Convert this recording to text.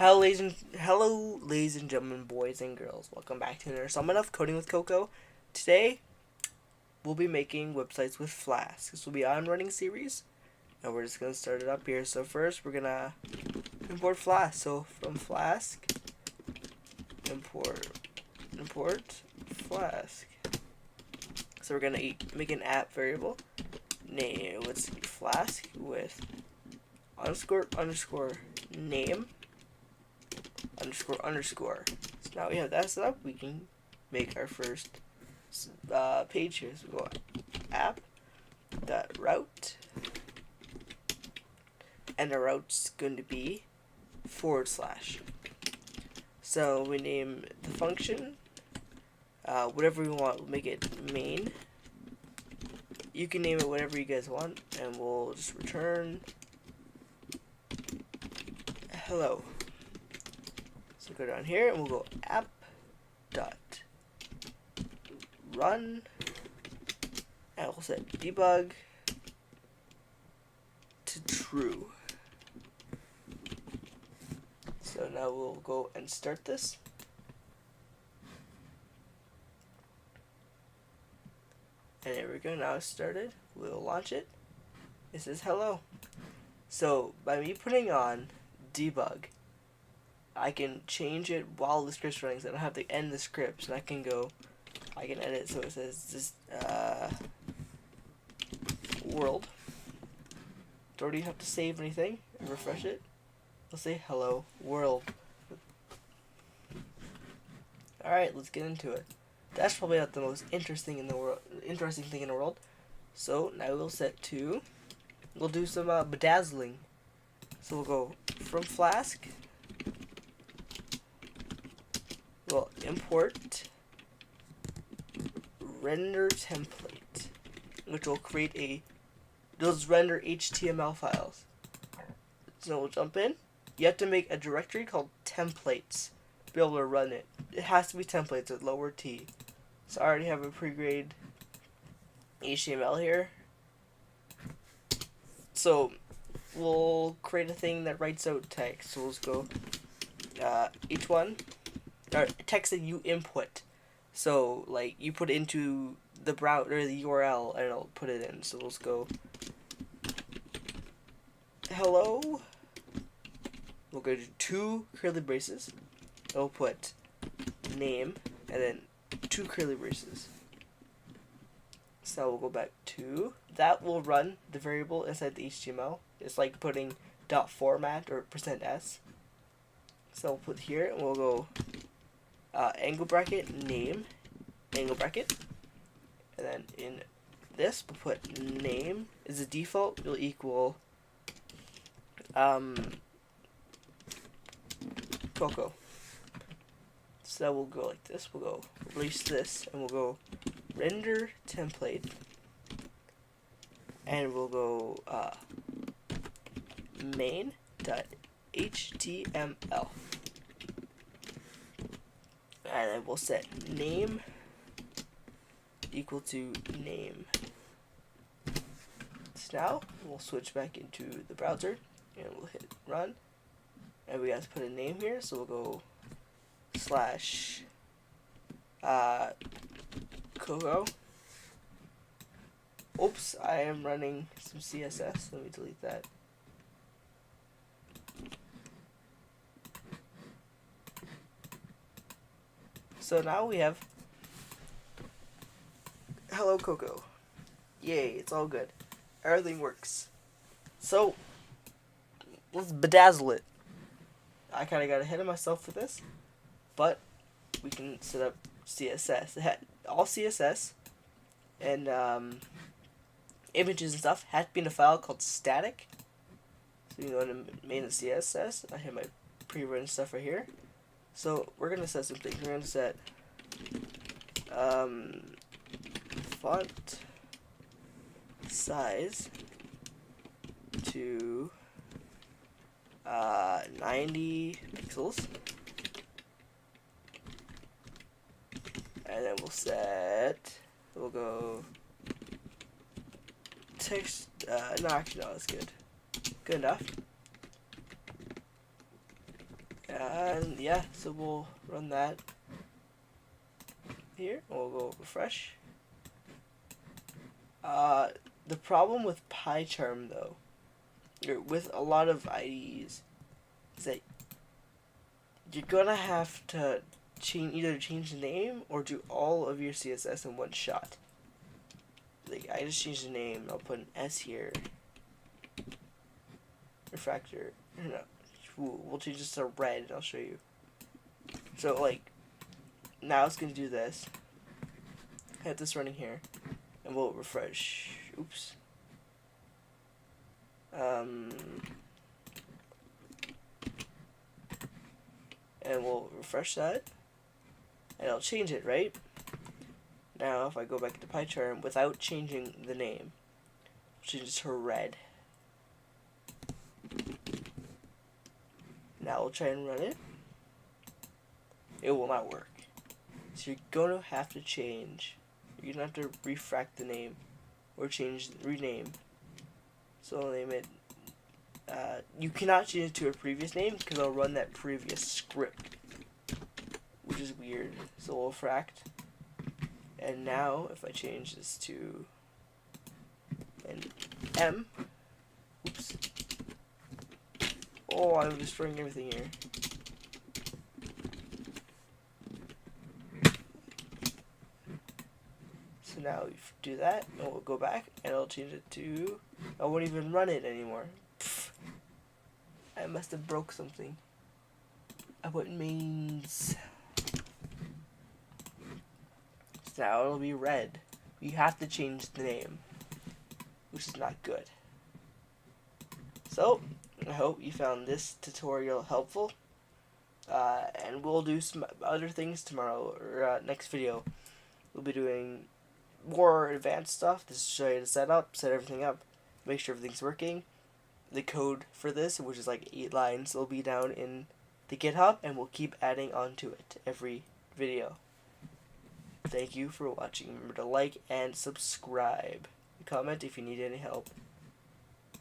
Ladies and gentlemen, boys and girls. Welcome back to another installment of Coding with Coco. Today, we'll be making websites with Flask. This will be an running series, and we're just gonna start it up here. So first, we're gonna import Flask. So from Flask, import Flask. So we're gonna make an app variable. Name. Let's see, Flask with underscore name. Underscore. So now we have that set up, we can make our first page here. So we go app.route, and the route's going to be /. So we name the function whatever we want. We'll make it main. You can name it whatever you guys want, and we'll just return hello. So go down here and we'll go app.run, and we'll set debug to true. So now we'll go and start this. And there we go, now it's started. We'll launch it. It says hello. So by me putting on debug, I can change it while the script's running, so I don't have to end the script. So I can edit so it says this world. Don't even have to save anything and refresh it. We'll say hello world. Alright, let's get into it. That's probably not the most interesting thing in the world. So now we'll we'll do some bedazzling. So we'll go from Flask. We'll import render template, which will create those render HTML files. So we'll jump in. You have to make a directory called templates to be able to run it. It has to be templates with lower T. So I already have a pre-grade HTML here. So we'll create a thing that writes out text. So let's go h1 or text that you input. So like you put into the browser or the URL and it'll put it in. So let's go hello. We'll go to 2 curly braces. We'll put name and then 2 curly braces. So we'll go back to that. Will run the variable inside the HTML. It's like putting .format or %s. So we'll put here and we'll go angle bracket name angle bracket, and then in this we'll put name is the default will equal Coco. So we'll go like this. We'll go release this and we'll go render template, and we'll go main.html, and then we'll set name equal to name. So now we'll switch back into the browser and we'll hit run, and we have to put a name here. So we'll go /Coco. Oops, I am running some CSS. Let me delete that. So now we have hello Coco. Yay, it's all good. Everything works. So let's bedazzle it. I kind of got ahead of myself with this, but we can set up CSS. It had all CSS and images and stuff had to be in a file called static. So you go into main CSS. I have my pre-written stuff right here. So we're gonna set some things. We're gonna set font size to 90 pixels, and then we'll go text, no, actually, no, that's good enough. And yeah, so we'll run that here. We'll go refresh. The problem with PyCharm though, or with a lot of IDEs, is that you're gonna have to either change the name or do all of your CSS in one shot. Like, I just changed the name. I'll put an S here. Refactor. No, we'll change this to red, and I'll show you. So like, now it's gonna do this. Have this running here, and we'll refresh. Oops. And we'll refresh that, and I'll change it, right? Now, if I go back to PyCharm without changing the name, I'll change it to red. Now we'll try and run it. It will not work. So you're gonna have to change. You're gonna have to refract the name, or rename. So I'll name it. You cannot change it to a previous name because I'll run that previous script, which is weird. So we'll fract. And now if I change this to an M, oops. Oh, I'm destroying everything here. So now we do that, and we'll go back, and I'll change it to, I won't even run it anymore. Pfft. I must have broke something. What means. So now it'll be red. You have to change the name, which is not good. So, I hope you found this tutorial helpful. And we'll do some other things tomorrow, or next video. We'll be doing more advanced stuff. This is to show you to set everything up, make sure everything's working. The code for this, which is like 8 lines, will be down in the GitHub, and we'll keep adding onto it every video. Thank you for watching. Remember to like and subscribe. Comment if you need any help.